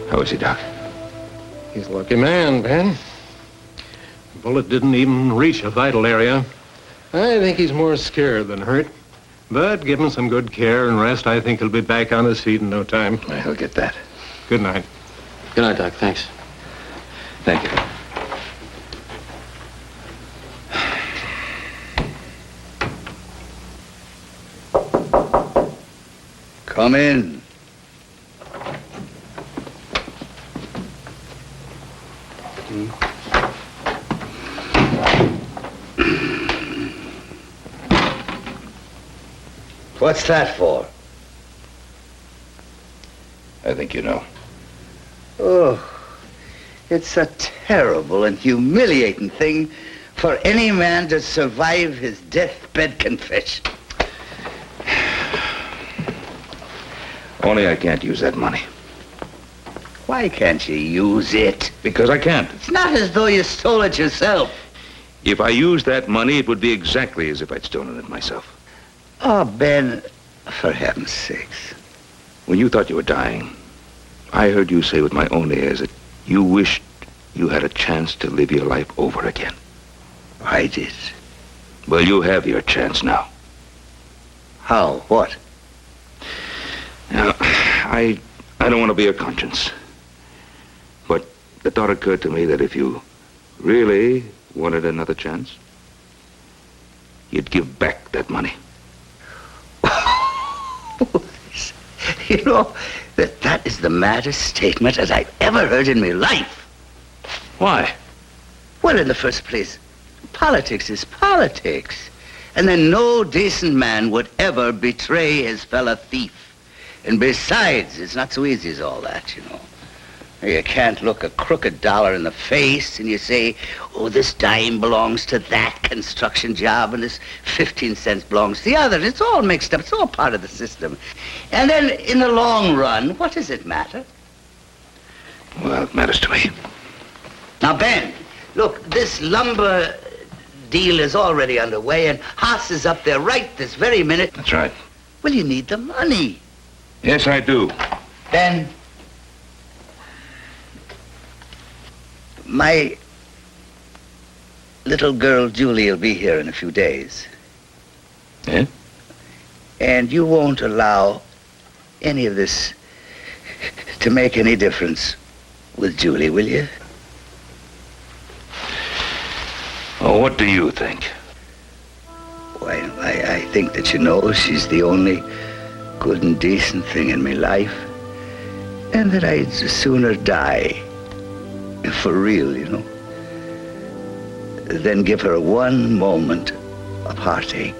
How is he, Doc? He's a lucky man, Ben. The bullet didn't even reach a vital area. I think he's more scared than hurt. But give him some good care and rest. I think he'll be back on his feet in no time. He'll get that. Good night. Good night, Doc. Thanks. Thank you. Come in. What's that for? I think you know. Oh, it's a terrible and humiliating thing for any man to survive his deathbed confession. Only I can't use that money. Why can't you use it? Because I can't. It's not as though you stole it yourself. If I used that money, it would be exactly as if I'd stolen it myself. Oh, Ben, for heaven's sakes. When you thought you were dying, I heard you say with my own ears that you wished you had a chance to live your life over again. I did. Well, you have your chance now. How? What? Now, I don't want to be a conscience. But the thought occurred to me that if you really wanted another chance, you'd give back that money. You know, that is the maddest statement that I've ever heard in my life. Why? Well, in the first place, politics is politics. And then no decent man would ever betray his fellow thief. And besides, it's not so easy as all that, you know. You can't look a crooked dollar in the face and you say, oh, this dime belongs to that construction job and this 15 cents belongs to the other. It's all mixed up. It's all part of the system. And then in the long run, what does it matter? Well, it matters to me. Now, Ben, look, this lumber deal is already underway and Haas is up there right this very minute. That's right. Well, you need the money. Yes, I do. Ben, my little girl Julie will be here in a few days. Yeah? And you won't allow any of this to make any difference with Julie, will you? Oh, what do you think? Why, I think that you know she's the only good and decent thing in my life. And that I'd sooner die, for real, you know, than give her one moment of heartache.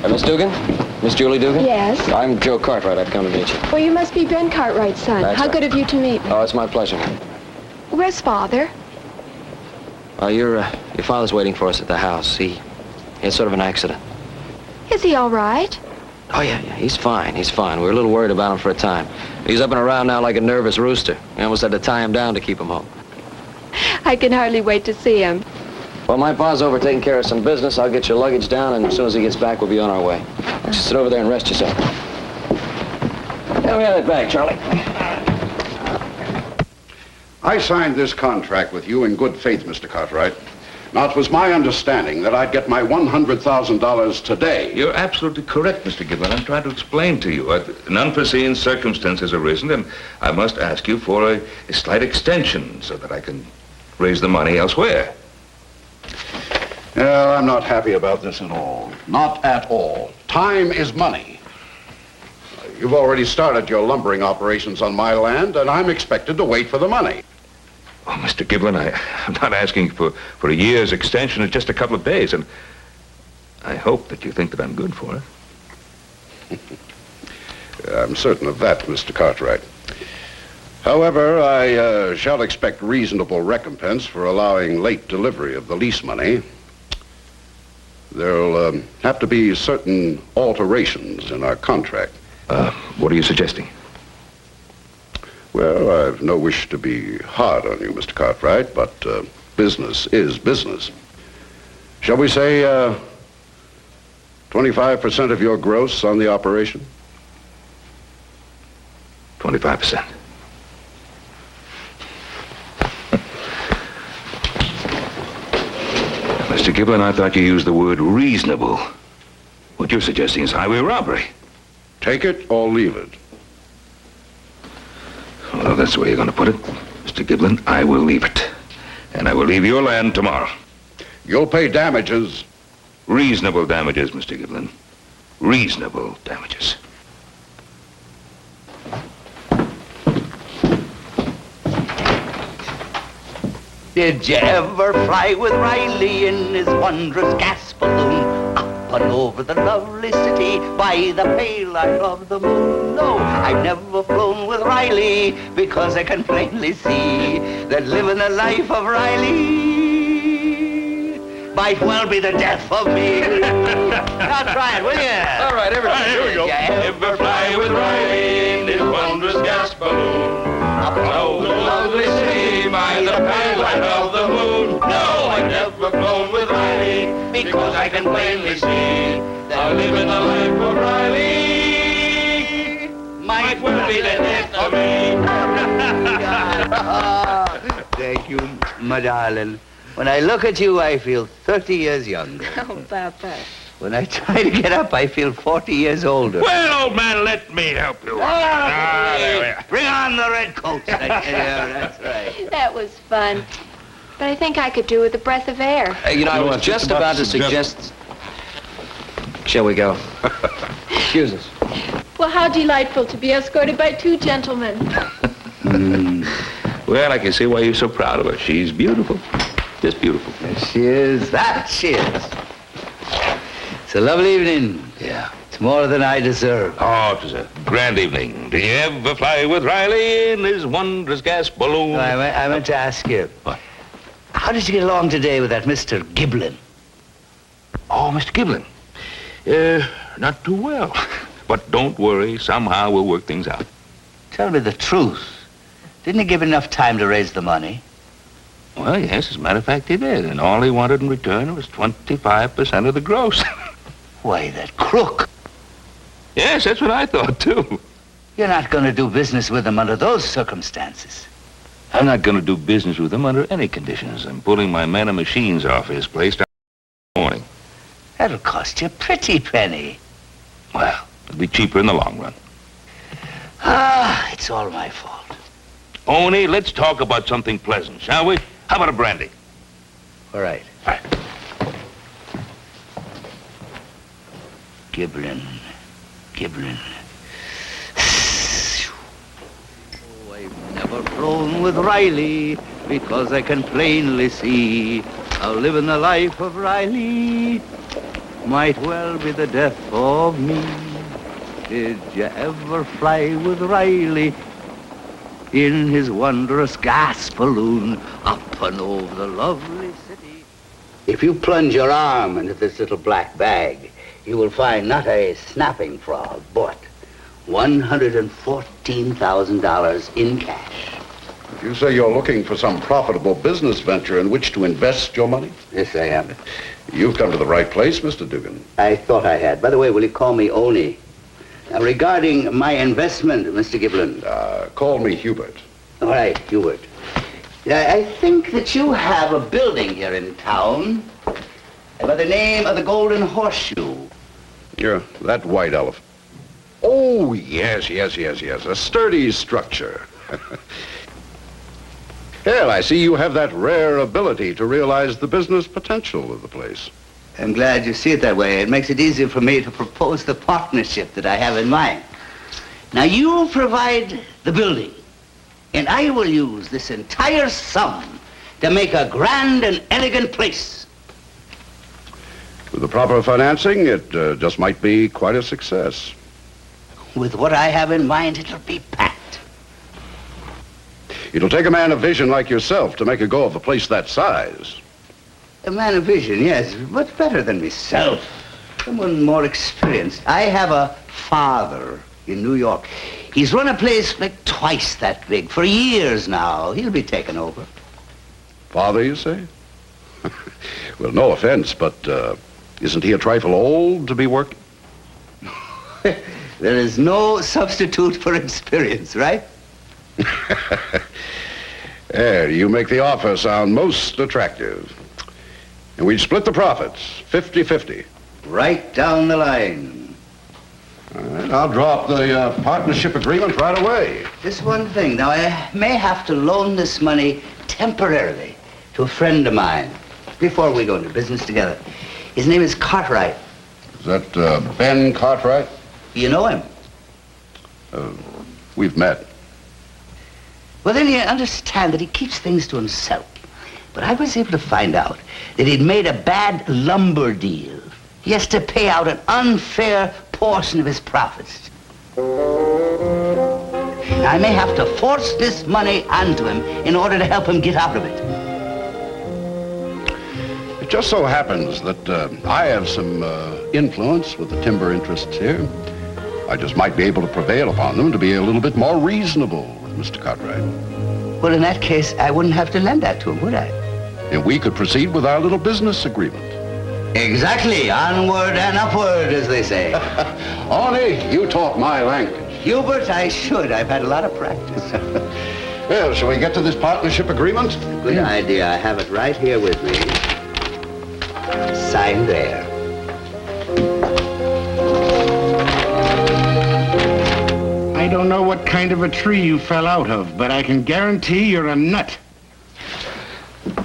Miss Dugan? Miss Julie Dugan? Yes? I'm Joe Cartwright. I've come to meet you. Well, you must be Ben Cartwright's son. That's How right. good of you to meet me. Oh, it's my pleasure. Where's Father? Your father's waiting for us at the house. He had sort of an accident. Is he all right? Oh, yeah, he's fine. He's fine. We were a little worried about him for a time. He's up and around now like a nervous rooster. We almost had to tie him down to keep him home. I can hardly wait to see him. Well, my pa's over taking care of some business. I'll get your luggage down, and as soon as he gets back, we'll be on our way. Just sit over there and rest yourself. Let me have that bag, Charlie. I signed this contract with you in good faith, Mr. Cartwright. Now, it was my understanding that I'd get my $100,000 today. You're absolutely correct, Mr. Gibbon. I'm trying to explain to you. An unforeseen circumstance has arisen, and I must ask you for a slight extension so that I can raise the money elsewhere. Well, I'm not happy about this at all. Not at all. Time is money. You've already started your lumbering operations on my land, and I'm expected to wait for the money. Oh, Mr. Giblin, I'm not asking for a year's extension. It's just a couple of days, and I hope that you think that I'm good for it. I'm certain of that, Mr. Cartwright. However, I shall expect reasonable recompense for allowing late delivery of the lease money. There'll have to be certain alterations in our contract. What are you suggesting? Well, I've no wish to be hard on you, Mr. Cartwright, but business is business. Shall we say 25% of your gross on the operation? 25%. Mr. Giblin, I thought you used the word reasonable. What you're suggesting is highway robbery. Take it or leave it. Well, if that's the way you're going to put it, Mr. Giblin, I will leave it. And I will leave your land tomorrow. You'll pay damages. Reasonable damages, Mr. Giblin. Reasonable damages. Did you ever fly with Riley in his wondrous gas balloon up and over the lovely city by the pale light of the moon? No, I've never flown with Riley because I can plainly see that living the life of Riley might well be the death of me. Now try it, will you? All right, everybody. Here we go. Ever fly with Riley in his wondrous gas balloon up and over the lovely city by the pale light of the moon? No, I've never flown with Riley because I can plainly see that living the life of Riley might well be the death of me. Thank you, my darling. When I look at you, I feel 30 years younger. Oh, Papa. When I try to get up, I feel 40 years older. Well, old man, let me help you. There we are. Bring on the red coats. That's right. That was fun. But I think I could do with a breath of air. I was just about to suggest... Shall we go? Excuse us. Well, how delightful to be escorted by two gentlemen. Well, I can see why you're so proud of her. She's beautiful. Just beautiful. Yes, she is. That she is. It's a lovely evening. Yeah. It's more than I deserve. Oh, it was a grand evening. Did you ever fly with Riley in his wondrous gas balloon? I meant to ask you. What? How did you get along today with that Mr. Giblin? Oh, Mr. Giblin. Not too well. But don't worry. Somehow we'll work things out. Tell me the truth. Didn't he give enough time to raise the money? Well, yes, as a matter of fact, he did. And all he wanted in return was 25% of the gross. Why, that crook. Yes, that's what I thought, too. You're not going to do business with him under those circumstances. I'm not going to do business with him under any conditions. I'm pulling my men and machines off his place tomorrow morning. That'll cost you a pretty penny. Well, it'll be cheaper in the long run. It's all my fault. Oni, let's talk about something pleasant, shall we? How about a brandy? All right. All right. Giblin. Oh, I've never flown with Riley because I can plainly see how living the life of Riley might well be the death of me. Did you ever fly with Riley in his wondrous gas balloon up and over the lovely city? If you plunge your arm into this little black bag, you will find not a snapping frog, but $114,000 in cash. You say you're looking for some profitable business venture in which to invest your money? Yes, I am. You've come to the right place, Mr. Dugan. I thought I had. By the way, will you call me Oni? Now, regarding my investment, Mr. Giblin. Call me Hubert. All right, Hubert. I think that you have a building here in town by the name of the Golden Horseshoe. Yeah, that white elephant. Oh, yes. A sturdy structure. Well, I see you have that rare ability to realize the business potential of the place. I'm glad you see it that way. It makes it easier for me to propose the partnership that I have in mind. Now, you provide the building, and I will use this entire sum to make a grand and elegant place. With the proper financing, it just might be quite a success. With what I have in mind, it'll be packed. It'll take a man of vision like yourself to make a go of a place that size. A man of vision, yes, but better than myself. Someone more experienced. I have a father in New York. He's run a place like twice that big for years now. He'll be taken over. Father, you say? Well, no offense, but isn't he a trifle old to be working? There is no substitute for experience, right? There, you make the offer sound most attractive. And we'd split the profits, 50-50. Right down the line. All right, I'll draw up the partnership agreement right away. Just one thing. Now, I may have to loan this money temporarily to a friend of mine before we go into business together. His name is Cartwright. Is that Ben Cartwright? You know him? We've met. Well, then you understand that he keeps things to himself. But I was able to find out that he'd made a bad lumber deal. He has to pay out an unfair portion of his profits. I may have to force this money onto him in order to help him get out of it. It just so happens that I have some influence with the timber interests here. I just might be able to prevail upon them to be a little bit more reasonable with Mr. Cartwright. Well, in that case, I wouldn't have to lend that to him, would I? And we could proceed with our little business agreement. Exactly. Onward and upward, as they say. Arnie, you talk my language. Hubert, I should. I've had a lot of practice. Well, shall we get to this partnership agreement? Good idea. I have it right here with me. Signed there. I don't know what kind of a tree you fell out of, but I can guarantee you're a nut.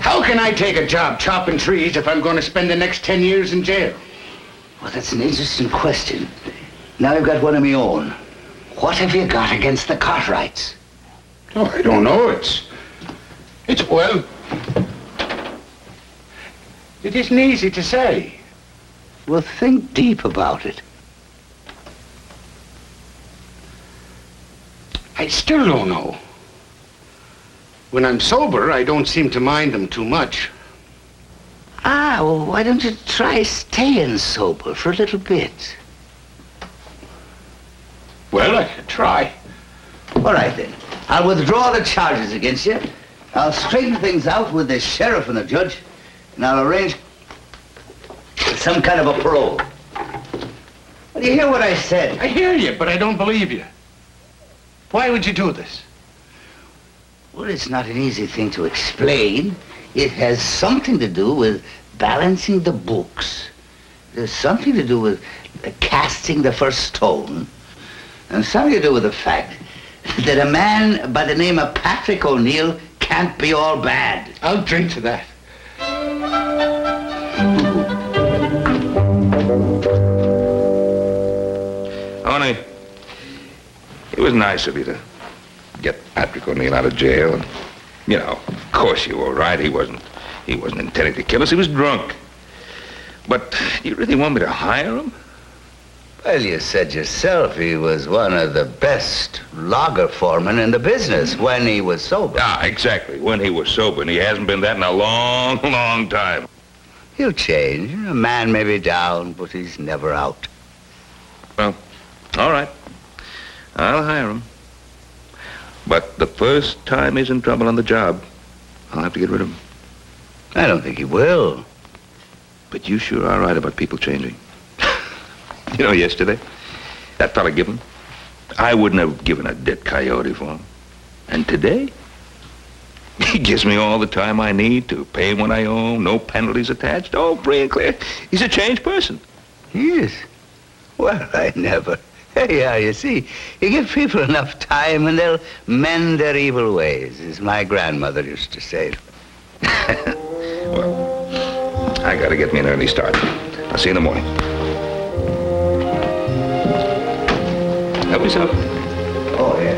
How can I take a job chopping trees if I'm going to spend the next 10 years in jail? Well, that's an interesting question. Now I've got one of my own. What have you got against the Cartwrights? Oh, I don't know. Well, it isn't easy to say. Well, think deep about it. I still don't know. When I'm sober, I don't seem to mind them too much. Well, why don't you try staying sober for a little bit? Well, I could try. All right, then. I'll withdraw the charges against you. I'll straighten things out with the sheriff and the judge, and I'll arrange some kind of a parole. Well, you hear what I said? I hear you, but I don't believe you. Why would you do this? Well, it's not an easy thing to explain. It has something to do with balancing the books. There's something to do with casting the first stone. And something to do with the fact that a man by the name of Patrick O'Neill can't be all bad. I'll drink to that. Only, it was nice of you to get Patrick O'Neill out of jail. And, you know, of course you were right. He wasn't intending to kill us. He was drunk. But do you really want me to hire him? Well, you said yourself he was one of the best logger foremen in the business when he was sober. Exactly, when he was sober, and he hasn't been that in a long, long time. He'll change. A man may be down, but he's never out. Well, all right. I'll hire him. But the first time he's in trouble on the job, I'll have to get rid of him. I don't think he will. But you sure are right about people changing. You know, yesterday, that fella Gibbon, I wouldn't have given a dead coyote for him. And today, he gives me all the time I need to pay him what I owe, no penalties attached. Oh, free and clear. He's a changed person. He is? Well, I never. Yeah, you see, you give people enough time and they'll mend their evil ways, as my grandmother used to say. Well, I gotta get me an early start. I'll see you in the morning. Help yourself. Oh, yes.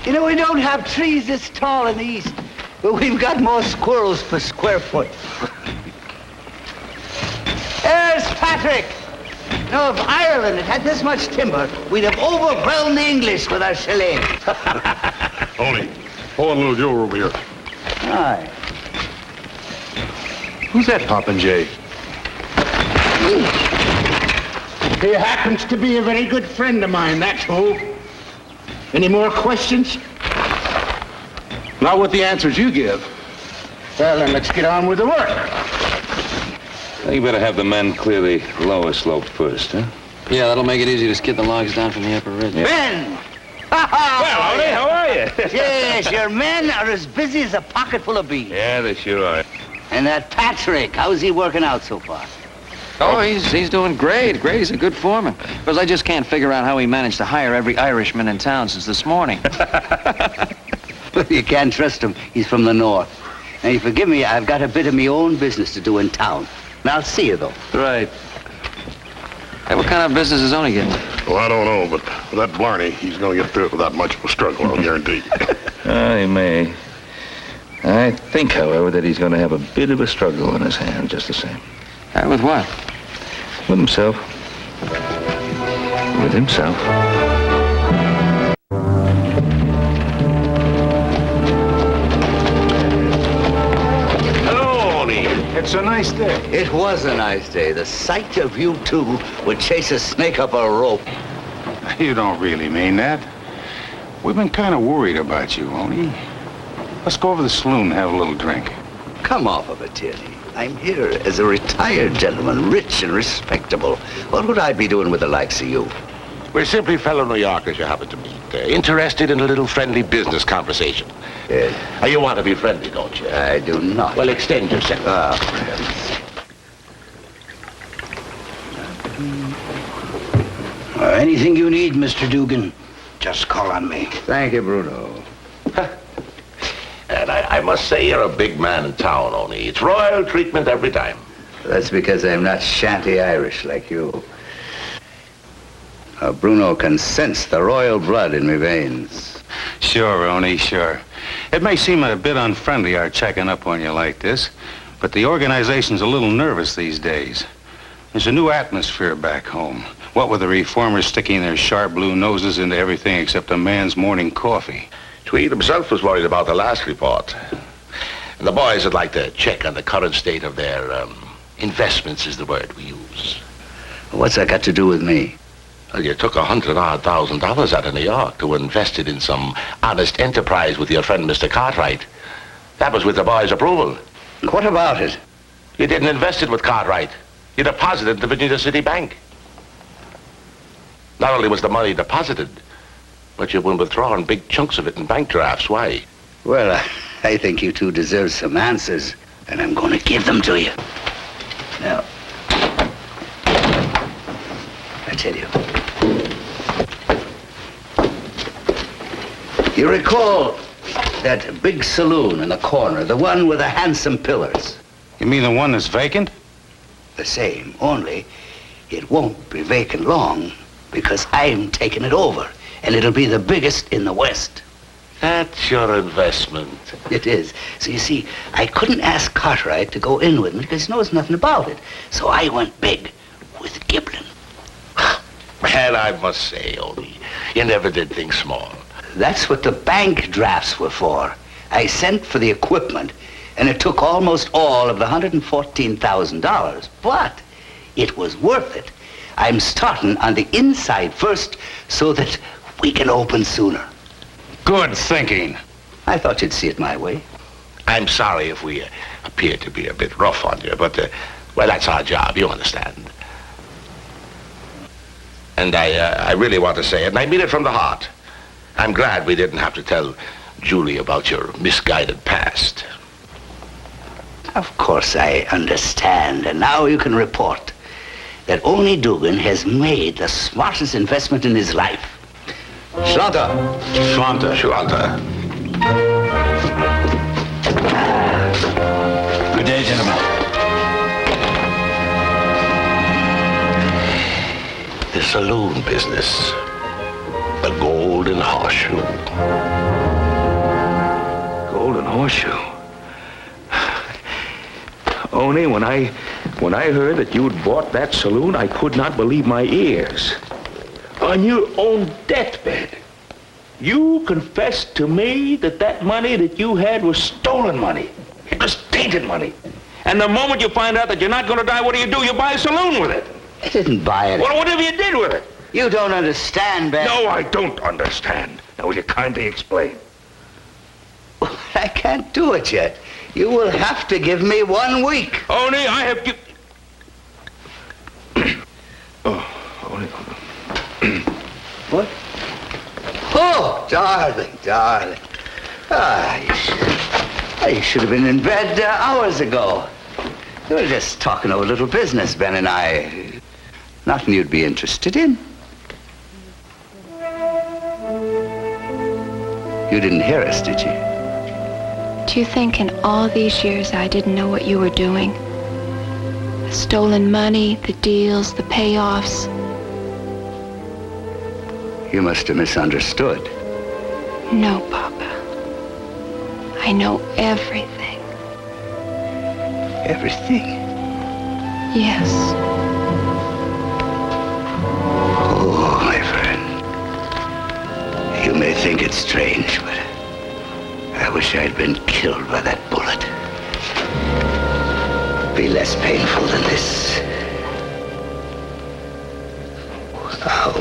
You know, we don't have trees this tall in the east, but we've got more squirrels per square foot. There's Patrick. Now, if Ireland had this much timber, we'd have overwhelmed the English with our shillelagh. Tony, pull in little Joe over here. Aye. Who's that Popinjay? He happens to be a very good friend of mine, that's who. Any more questions? Not with the answers you give. Well, then let's get on with the work. You better have the men clear the lower slope first, huh? Yeah, that'll make it easy to skid the logs down from the upper ridge. Yeah. Ben! Well, Howdy, how are you? Yes, your men are as busy as a pocket full of beans. Yeah, they sure are. And that Patrick, how's he working out so far? Oh, he's doing great. Great, he's a good foreman. Because I just can't figure out how he managed to hire every Irishman in town since this morning. You can't trust him. He's from the north. Now, you forgive me, I've got a bit of my own business to do in town. Now, I'll see you, though. Right. Hey, what kind of business is Oni getting? Well, I don't know, but with that Blarney, he's going to get through it without much of a struggle, I'll guarantee. He may. I think, however, that he's going to have a bit of a struggle on his hands, just the same. With what? With himself. With himself. Hello, Oni. It's a nice day. It was a nice day. The sight of you two would chase a snake up a rope. You don't really mean that. We've been kind of worried about you, Oni. Let's go over to the saloon and have a little drink. Come off of it, Tierney. I'm here as a retired gentleman, rich and respectable. What would I be doing with the likes of you? We're simply fellow New Yorkers you happen to meet. Interested in a little friendly business conversation. Yes. You want to be friendly, don't you? I do not. Well, extend yourself. Anything you need, Mr. Dugan, just call on me. Thank you, Bruno. And I must say you're a big man in town, Oni. It's royal treatment every time. That's because I'm not shanty Irish like you. Bruno can sense the royal blood in my veins. Sure, Oni, sure. It may seem a bit unfriendly, our checking up on you like this, but the organization's a little nervous these days. There's a new atmosphere back home. What with the reformers sticking their sharp blue noses into everything except a man's morning coffee. Tweed himself was worried about the last report. And the boys would like to check on the current state of their, investments is the word we use. What's that got to do with me? Well, you took $100,000 out of New York to invest it in some honest enterprise with your friend, Mr. Cartwright. That was with the boys' approval. What about it? You didn't invest it with Cartwright. You deposited it in the Virginia City Bank. Not only was the money deposited, but you've been withdrawing big chunks of it in bank drafts. Why? Well, I think you two deserve some answers, and I'm going to give them to you. Now, I tell you. You recall that big saloon in the corner, the one with the handsome pillars? You mean the one that's vacant? The same, only it won't be vacant long because I'm taking it over, and it'll be the biggest in the West. That's your investment. It is. So you see, I couldn't ask Cartwright to go in with me because he knows nothing about it. So I went big with Giblin. And I must say, Odie, you never did things small. That's what the bank drafts were for. I sent for the equipment, and it took almost all of the $114,000. But it was worth it. I'm starting on the inside first so that we can open sooner. Good thinking. I thought you'd see it my way. I'm sorry if we appear to be a bit rough on you, but, well, that's our job, you understand. And I really want to say it, and I mean it from the heart. I'm glad we didn't have to tell Julie about your misguided past. Of course I understand, and now you can report that Oni Dugan has made the smartest investment in his life. Slaughter. Slaughter. Slaughter. Good day, gentlemen. The saloon business. The golden horseshoe. horseshoe. Only when I heard that you'd bought that saloon, I could not believe my ears. On your own deathbed, you confessed to me that money that you had was stolen money. It was tainted money. And the moment you find out that you're not going to die, what do? You buy a saloon with it. I didn't buy it. Well, whatever you did with it. You don't understand, Ben. No, I don't understand. Now, will you kindly explain? Well, I can't do it yet. You will have to give me 1 week. Only I have to... only... What? Oh, darling. You should have been in bed hours ago. We were just talking over a little business, Ben and I. Nothing you'd be interested in. You didn't hear us, did you? Do you think in all these years I didn't know what you were doing? The stolen money, the deals, the payoffs. You must have misunderstood. No, Papa. I know everything. Everything? Yes. Oh, my friend. You may think it's strange, but I wish I'd been killed by that bullet. It'd be less painful than this. Ow.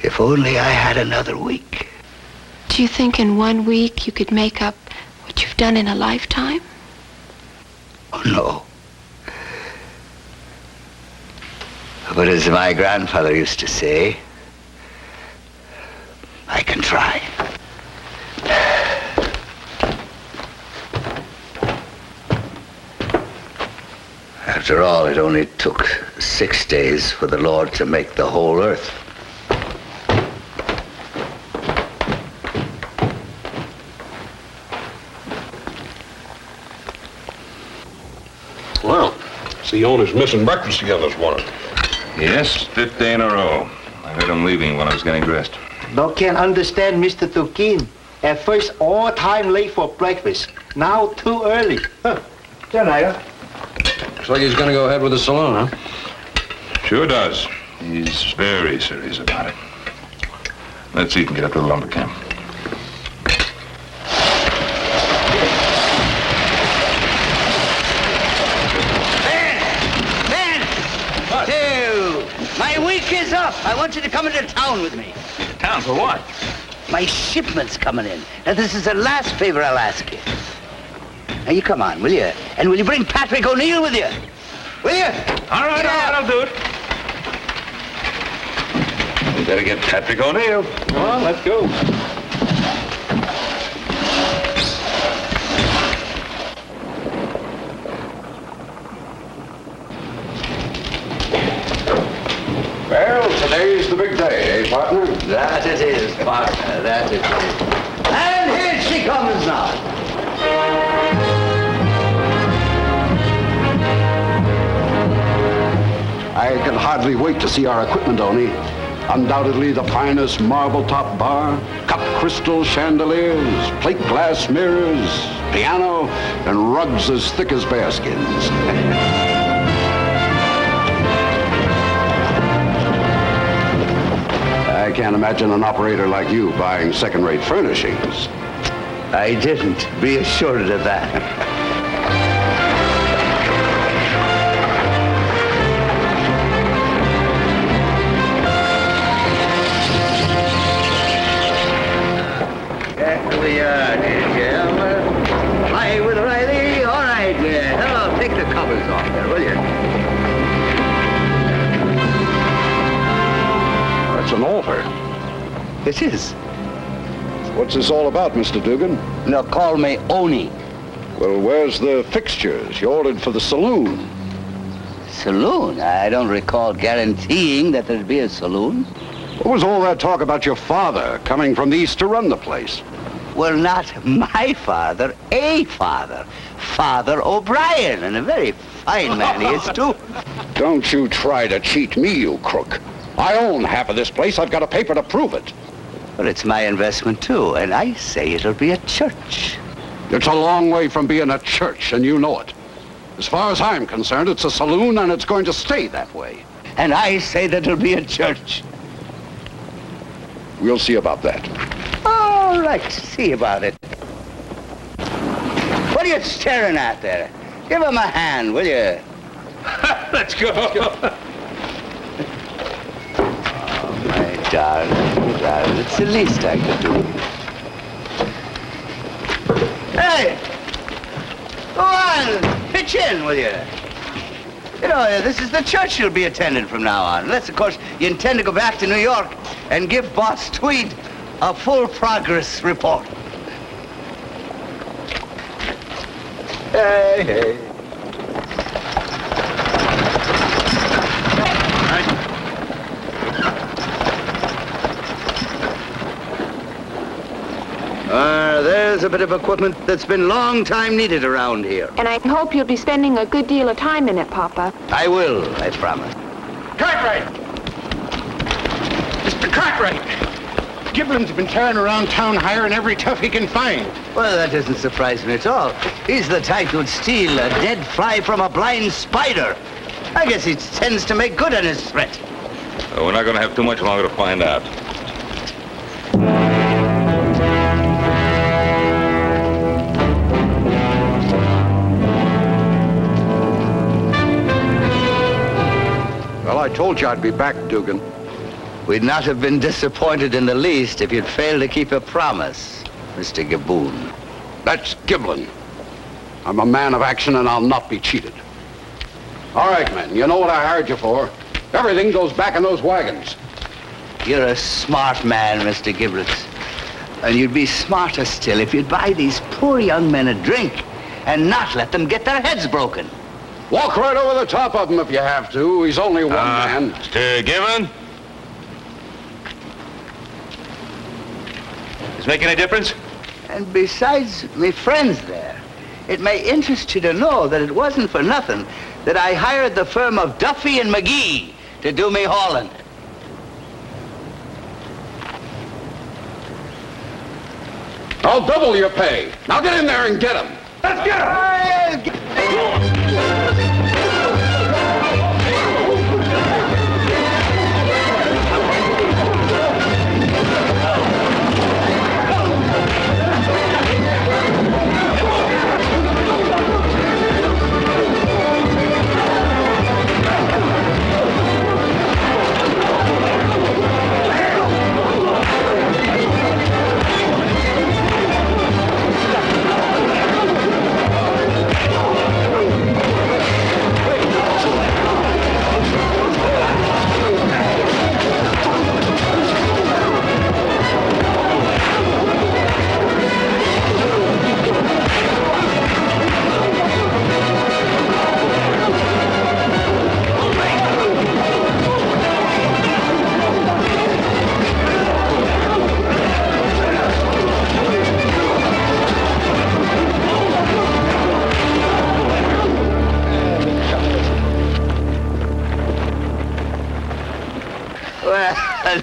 If only I had another week. Do you think in 1 week you could make up what you've done in a lifetime? Oh, no. But as my grandfather used to say, I can try. After all, it only took 6 days for the Lord to make the whole earth. Well, the owner's missing breakfast together this morning. Yes, 5th day in a row. I heard him leaving when I was getting dressed. No can understand Mr. Tukin. At first, all time late for breakfast. Now, too early. Huh. Looks like he's going to go ahead with the saloon, huh? Sure does. He's very serious about it. Let's eat and get up to the lumber camp. My week is up. I want you to come into town with me. Town for what? My shipment's coming in. Now, this is the last favor I'll ask you. Now, you come on, will you? And will you bring Patrick O'Neill with you? Will you? All right, I'll do it. We better get Patrick O'Neill. Come on, let's go. Well, today's the big day, eh, partner? That it is, partner. That it is. And here she comes now. I can hardly wait to see our equipment, Oni. Undoubtedly the finest marble-top bar, cut crystal chandeliers, plate glass mirrors, piano, and rugs as thick as bearskins. I can't imagine an operator like you buying second-rate furnishings. I didn't. Be assured of that. There we are, dear. Hi, with Riley. All right, hello, take the covers off there, will you? That's an altar. It is. What's this all about, Mr. Dugan? No, call me Oni. Well, where's the fixtures you ordered for the saloon? Saloon? I don't recall guaranteeing that there'd be a saloon. What was all that talk about your father coming from the east to run the place? Well, not my father, a father. Father O'Brien, and a very fine man he is, too. Don't you try to cheat me, you crook. I own half of this place. I've got a paper to prove it. Well, it's my investment, too, and I say it'll be a church. It's a long way from being a church, and you know it. As far as I'm concerned, it's a saloon, and it's going to stay that way. And I say that it'll be a church. We'll see about that. All right, see about it. What are you staring at there? Give him a hand, will you? Let's go. Oh, my darling, it's the least I could do. Hey! Go on, pitch in, will you? You know, this is the church you'll be attending from now on. Unless, of course, you intend to go back to New York and give Boss Tweed a full progress report. Hey. There's a bit of equipment that's been long time needed around here. And I hope you'll be spending a good deal of time in it, Papa. I will, I promise. Cartwright! Mr. Cartwright! Giblin's been tearing around town hiring every tough he can find. Well, that doesn't surprise me at all. He's the type who'd steal a dead fly from a blind spider. I guess he tends to make good on his threat. We're not going to have too much longer to find out. Well, I told you I'd be back, Dugan. We'd not have been disappointed in the least if you'd failed to keep a promise, Mr. Gaboon. That's Giblin. I'm a man of action, and I'll not be cheated. All right, men, you know what I hired you for. Everything goes back in those wagons. You're a smart man, Mr. Giblets. And you'd be smarter still if you'd buy these poor young men a drink and not let them get their heads broken. Walk right over the top of him if you have to. He's only one man. Mr. Gibbon? Does it make any difference? And besides, me friends there, it may interest you to know that it wasn't for nothing that I hired the firm of Duffy and McGee to do me hauling. I'll double your pay. Now get in there and get him. Let's get him!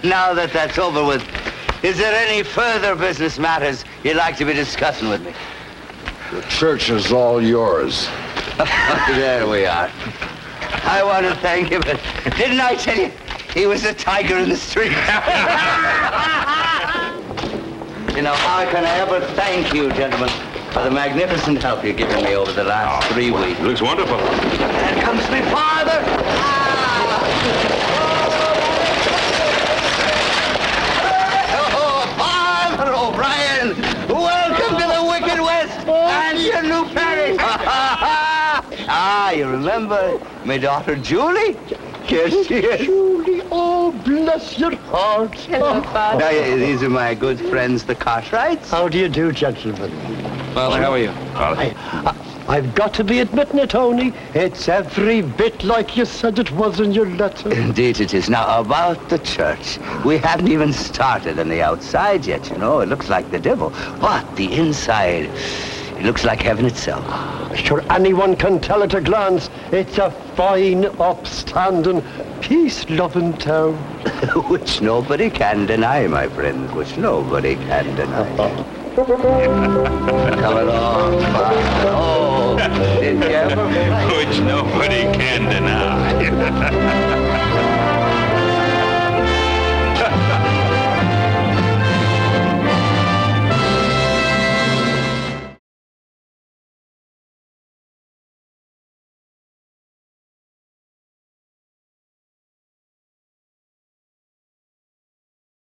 Now that that's over with, is there any further business matters you'd like to be discussing with me? The church is all yours. There we are. I want to thank him, but didn't I tell you he was a tiger in the street? You know, how can I ever thank you, gentlemen, for the magnificent help you've given me over the last 3 weeks? Looks wonderful. There comes my father. O'Brien, welcome to the Wicked West and your new parish. You remember my daughter Julie? Yes, yes. Julie, oh, bless your heart. Hello, Father. Now, these are my good friends, the Cartwrights. How do you do, gentlemen? Father, how are you? I've got to be admitting it, Tony. It's every bit like you said it was in your letter. Indeed it is. Now, about the church, we haven't even started on the outside yet, you know. It looks like the devil. But the inside, It looks like heaven itself. Sure, anyone can tell at a glance. It's a fine, upstanding, peace-loving town. Which nobody can deny, my friends. Which nobody can deny. Come along, man. Oh, did you ever? Which nobody can deny.